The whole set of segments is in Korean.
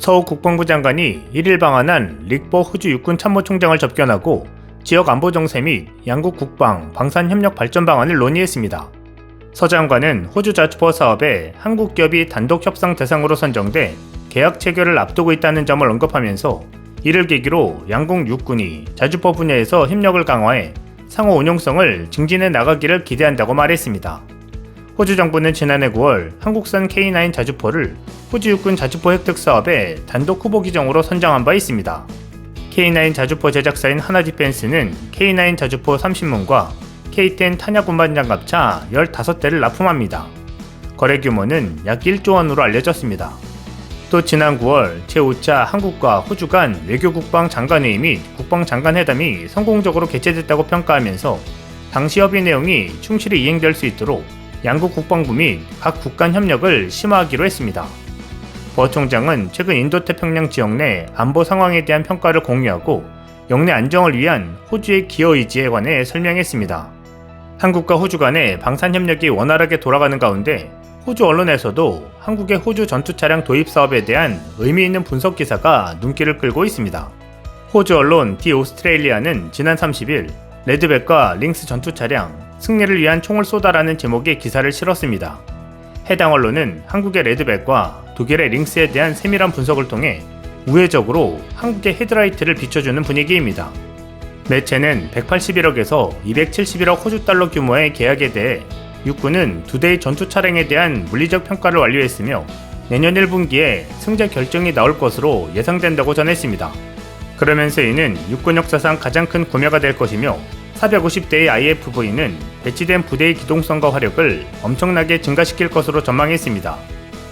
서욱 국방부 장관이 1일 방한한 릭버 호주 육군 참모총장을 접견하고 지역 안보 정세 및 양국 국방, 방산 협력 발전 방안을 논의했습니다. 서 장관은 호주 자주포 사업에 한국 기업이 단독 협상 대상으로 선정돼 계약 체결을 앞두고 있다는 점을 언급하면서 이를 계기로 양국 육군이 자주포 분야에서 협력을 강화해 상호 운용성을 증진해 나가기를 기대한다고 말했습니다. 호주 정부는 지난해 9월 한국산 K9 자주포를 호주 육군 자주포 획득 사업에 단독 후보 기종으로 선정한 바 있습니다. K9 자주포 제작사인 하나디펜스는 K9 자주포 30문과 K10 탄약 운반 장갑차 15대를 납품합니다. 거래 규모는 약 1조 원으로 알려졌습니다. 또 지난 9월 제5차 한국과 호주 간 외교국방 장관회의 및 국방장관회담이 성공적으로 개최됐다고 평가하면서 당시 협의 내용이 충실히 이행될 수 있도록 양국 국방부 및 각 국 간 협력을 심화하기로 했습니다. 버 총장은 최근 인도태평양 지역 내 안보 상황에 대한 평가를 공유하고 영내 안정을 위한 호주의 기여 의지에 관해 설명했습니다. 한국과 호주 간의 방산 협력이 원활하게 돌아가는 가운데 호주 언론에서도 한국의 호주 전투 차량 도입 사업에 대한 의미 있는 분석 기사가 눈길을 끌고 있습니다. 호주 언론 디 오스트레일리아는 지난 30일 레드백과 링스 전투 차량 승리를 위한 총을 쏘다라는 제목의 기사를 실었습니다. 해당 언론은 한국의 레드백과 독일의 링스에 대한 세밀한 분석을 통해 우회적으로 한국의 헤드라이트를 비춰주는 분위기입니다. 매체는 181억에서 271억 호주 달러 규모의 계약에 대해 육군은 두 대의 전투 차량에 대한 물리적 평가를 완료했으며 내년 1분기에 승자 결정이 나올 것으로 예상된다고 전했습니다. 그러면서 이는 육군 역사상 가장 큰 구매가 될 것이며 450대의 IFV는 배치된 부대의 기동성과 화력을 엄청나게 증가시킬 것으로 전망했습니다.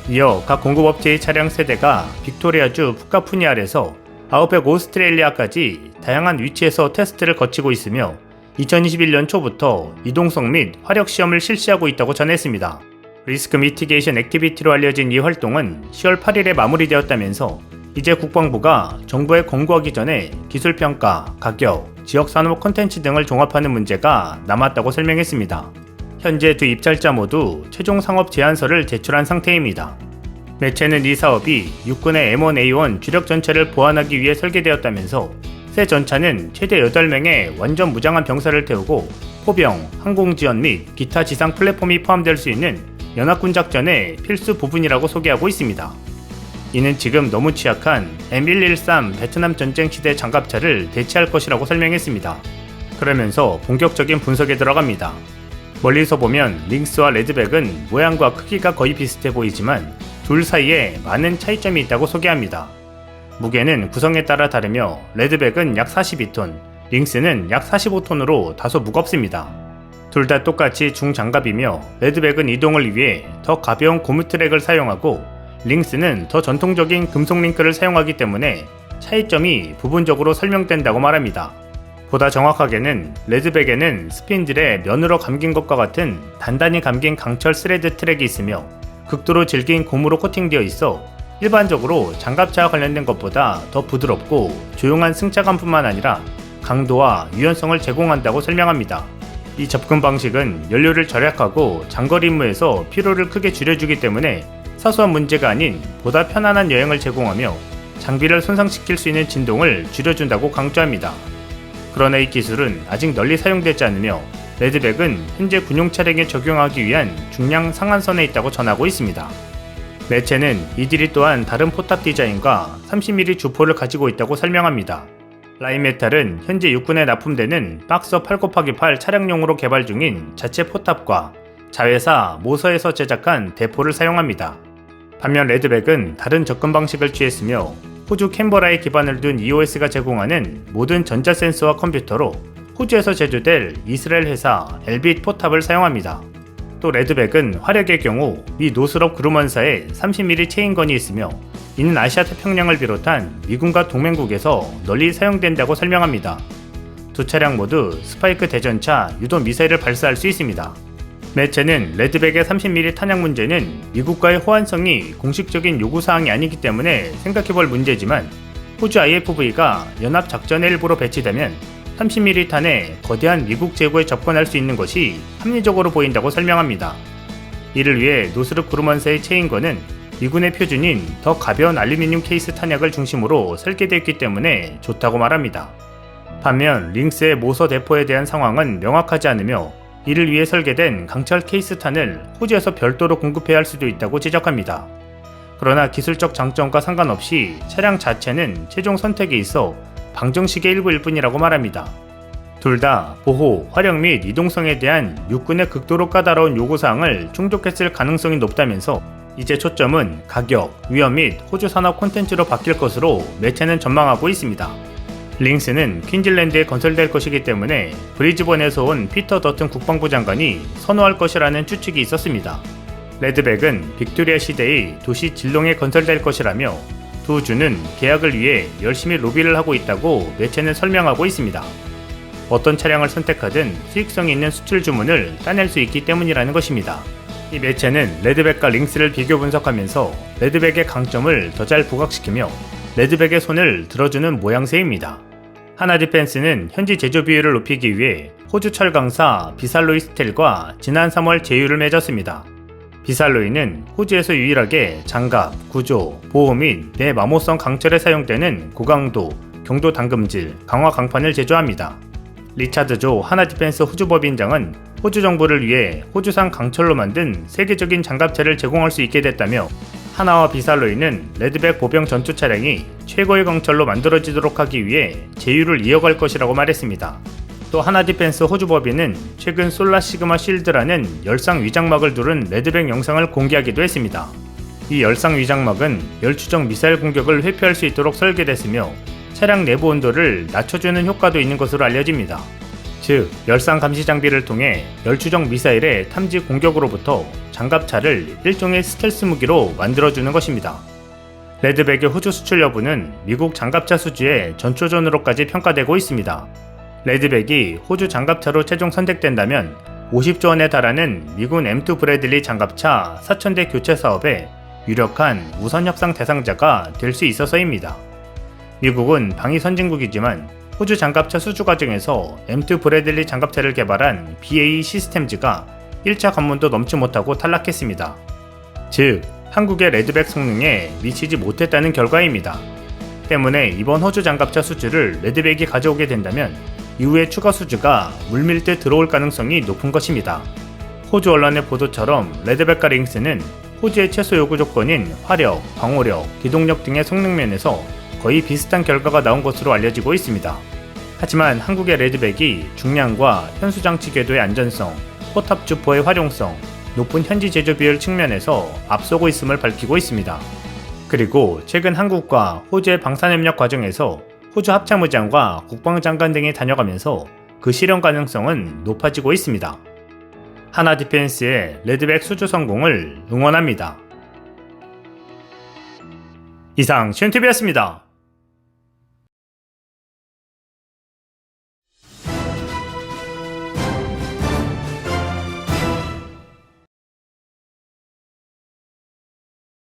이어 각 공급업체의 차량 세대가 빅토리아주 푸카푸니알에서 아웃백 오스트레일리아까지 다양한 위치에서 테스트를 거치고 있으며 2021년 초부터 이동성 및 화력 시험을 실시하고 있다고 전했습니다. 리스크 미티게이션 액티비티로 알려진 이 활동은 10월 8일에 마무리되었다면서 이제 국방부가 정부에 권고하기 전에 기술평가, 가격, 지역산업 콘텐츠 등을 종합하는 문제가 남았다고 설명했습니다. 현재 두 입찰자 모두 최종 상업 제안서를 제출한 상태입니다. 매체는 이 사업이 육군의 M1A1 주력 전차를 보완하기 위해 설계되었다면서 새 전차는 최대 8명의 완전 무장한 병사를 태우고 포병, 항공지원 및 기타 지상 플랫폼이 포함될 수 있는 연합군 작전의 필수 부분이라고 소개하고 있습니다. 이는 지금 너무 취약한 M113 베트남 전쟁 시대 장갑차를 대체할 것이라고 설명했습니다. 그러면서 본격적인 분석에 들어갑니다. 멀리서 보면 링스와 레드백은 모양과 크기가 거의 비슷해 보이지만 둘 사이에 많은 차이점이 있다고 소개합니다. 무게는 구성에 따라 다르며 레드백은 약 42톤, 링스는 약 45톤으로 다소 무겁습니다. 둘 다 똑같이 중장갑이며 레드백은 이동을 위해 더 가벼운 고무 트랙을 사용하고 링스는 더 전통적인 금속 링크를 사용하기 때문에 차이점이 부분적으로 설명된다고 말합니다. 보다 정확하게는 레드백에는 스핀들에 면으로 감긴 것과 같은 단단히 감긴 강철 스레드 트랙이 있으며 극도로 질긴 고무로 코팅되어 있어 일반적으로 장갑차와 관련된 것보다 더 부드럽고 조용한 승차감뿐만 아니라 강도와 유연성을 제공한다고 설명합니다. 이 접근 방식은 연료를 절약하고 장거리 임무에서 피로를 크게 줄여주기 때문에 사소한 문제가 아닌 보다 편안한 여행을 제공하며 장비를 손상시킬 수 있는 진동을 줄여준다고 강조합니다. 그러나 이 기술은 아직 널리 사용되지 않으며 레드백은 현재 군용 차량에 적용하기 위한 중량 상한선에 있다고 전하고 있습니다. 매체는 이들이 또한 다른 포탑 디자인과 30mm 주포를 가지고 있다고 설명합니다. 라인메탈은 현재 육군에 납품되는 박서 8x8 차량용으로 개발 중인 자체 포탑과 자회사 모서에서 제작한 대포를 사용합니다. 반면 레드백은 다른 접근 방식을 취했으며 호주 캔버라에 기반을 둔 EOS가 제공하는 모든 전자센서와 컴퓨터로 호주에서 제조될 이스라엘 회사 엘빗 포탑을 사용합니다. 또 레드백은 화력의 경우 미 노스럽 그루먼사에 30mm 체인건이 있으며 이는 아시아 태평양을 비롯한 미군과 동맹국에서 널리 사용된다고 설명합니다. 두 차량 모두 스파이크 대전차 유도 미사일을 발사할 수 있습니다. 매체는 레드백의 30mm 탄약 문제는 미국과의 호환성이 공식적인 요구사항이 아니기 때문에 생각해볼 문제지만 호주 IFV가 연합작전의 일부로 배치되면 30mm 탄에 거대한 미국 제고에 접근할 수 있는 것이 합리적으로 보인다고 설명합니다. 이를 위해 노스럽 그루먼사의 체인건은 미군의 표준인 더 가벼운 알루미늄 케이스 탄약을 중심으로 설계되었기 때문에 좋다고 말합니다. 반면 링스의 모서 대포에 대한 상황은 명확하지 않으며 이를 위해 설계된 강철 케이스탄을 호주에서 별도로 공급해야 할 수도 있다고 지적합니다. 그러나 기술적 장점과 상관없이 차량 자체는 최종 선택에 있어 방정식의 일부일 뿐이라고 말합니다. 둘 다 보호, 활용 및 이동성에 대한 육군의 극도로 까다로운 요구사항을 충족했을 가능성이 높다면서 이제 초점은 가격, 위험 및 호주 산업 콘텐츠로 바뀔 것으로 매체는 전망하고 있습니다. 링스는 퀸즐랜드에 건설될 것이기 때문에 브리즈번에서 온 피터 더튼 국방부 장관이 선호할 것이라는 추측이 있었습니다. 레드백은 빅토리아 시대의 도시 질롱에 건설될 것이라며 두 주는 계약을 위해 열심히 로비를 하고 있다고 매체는 설명하고 있습니다. 어떤 차량을 선택하든 수익성이 있는 수출 주문을 따낼 수 있기 때문이라는 것입니다. 이 매체는 레드백과 링스를 비교 분석하면서 레드백의 강점을 더 잘 부각시키며 레드백의 손을 들어주는 모양새입니다. 하나디펜스는 현지 제조 비율을 높이기 위해 호주 철강사 비살로이 스텔과 지난 3월 제휴를 맺었습니다. 비살로이는 호주에서 유일하게 장갑, 구조, 보호 및 내마모성 강철에 사용되는 고강도, 경도 담금질, 강화 강판을 제조합니다. 리차드 조 하나디펜스 호주법인장은 호주 정부를 위해 호주산 강철로 만든 세계적인 장갑차를 제공할 수 있게 됐다며 하나와 비살로이는 레드백 보병 전투 차량이 최고의 강철로 만들어지도록 하기 위해 제휴를 이어갈 것이라고 말했습니다. 또 하나디펜스 호주법인은 최근 솔라 시그마 실드라는 열상 위장막을 두른 레드백 영상을 공개하기도 했습니다. 이 열상 위장막은 열추적 미사일 공격을 회피할 수 있도록 설계됐으며 차량 내부 온도를 낮춰주는 효과도 있는 것으로 알려집니다. 즉, 열상 감시 장비를 통해 열추적 미사일의 탐지 공격으로부터 장갑차를 일종의 스텔스 무기로 만들어주는 것입니다. 레드백의 호주 수출 여부는 미국 장갑차 수주의 전초전으로까지 평가되고 있습니다. 레드백이 호주 장갑차로 최종 선택된다면 50조 원에 달하는 미군 M2 브래들리 장갑차 4,000대 교체 사업에 유력한 우선 협상 대상자가 될 수 있어서입니다. 미국은 방위 선진국이지만 호주 장갑차 수주 과정에서 M2 브래들리 장갑차를 개발한 BAE 시스템즈가 1차 관문도 넘지 못하고 탈락했습니다. 즉, 한국의 레드백 성능에 미치지 못했다는 결과입니다. 때문에 이번 호주 장갑차 수주를 레드백이 가져오게 된다면 이후에 추가 수주가 물밀듯 들어올 가능성이 높은 것입니다. 호주 언론의 보도처럼 레드백과 링스는 호주의 최소 요구 조건인 화력, 방호력, 기동력 등의 성능 면에서 거의 비슷한 결과가 나온 것으로 알려지고 있습니다. 하지만 한국의 레드백이 중량과 현수 장치 궤도의 안전성, 포탑 주포의 활용성, 높은 현지 제조 비율 측면에서 앞서고 있음을 밝히고 있습니다. 그리고 최근 한국과 호주의 방산협력 과정에서 호주 합참의장과 국방장관 등이 다녀가면서 그 실현 가능성은 높아지고 있습니다. 하나디펜스의 레드백 수주 성공을 응원합니다. 이상 시온TV였습니다.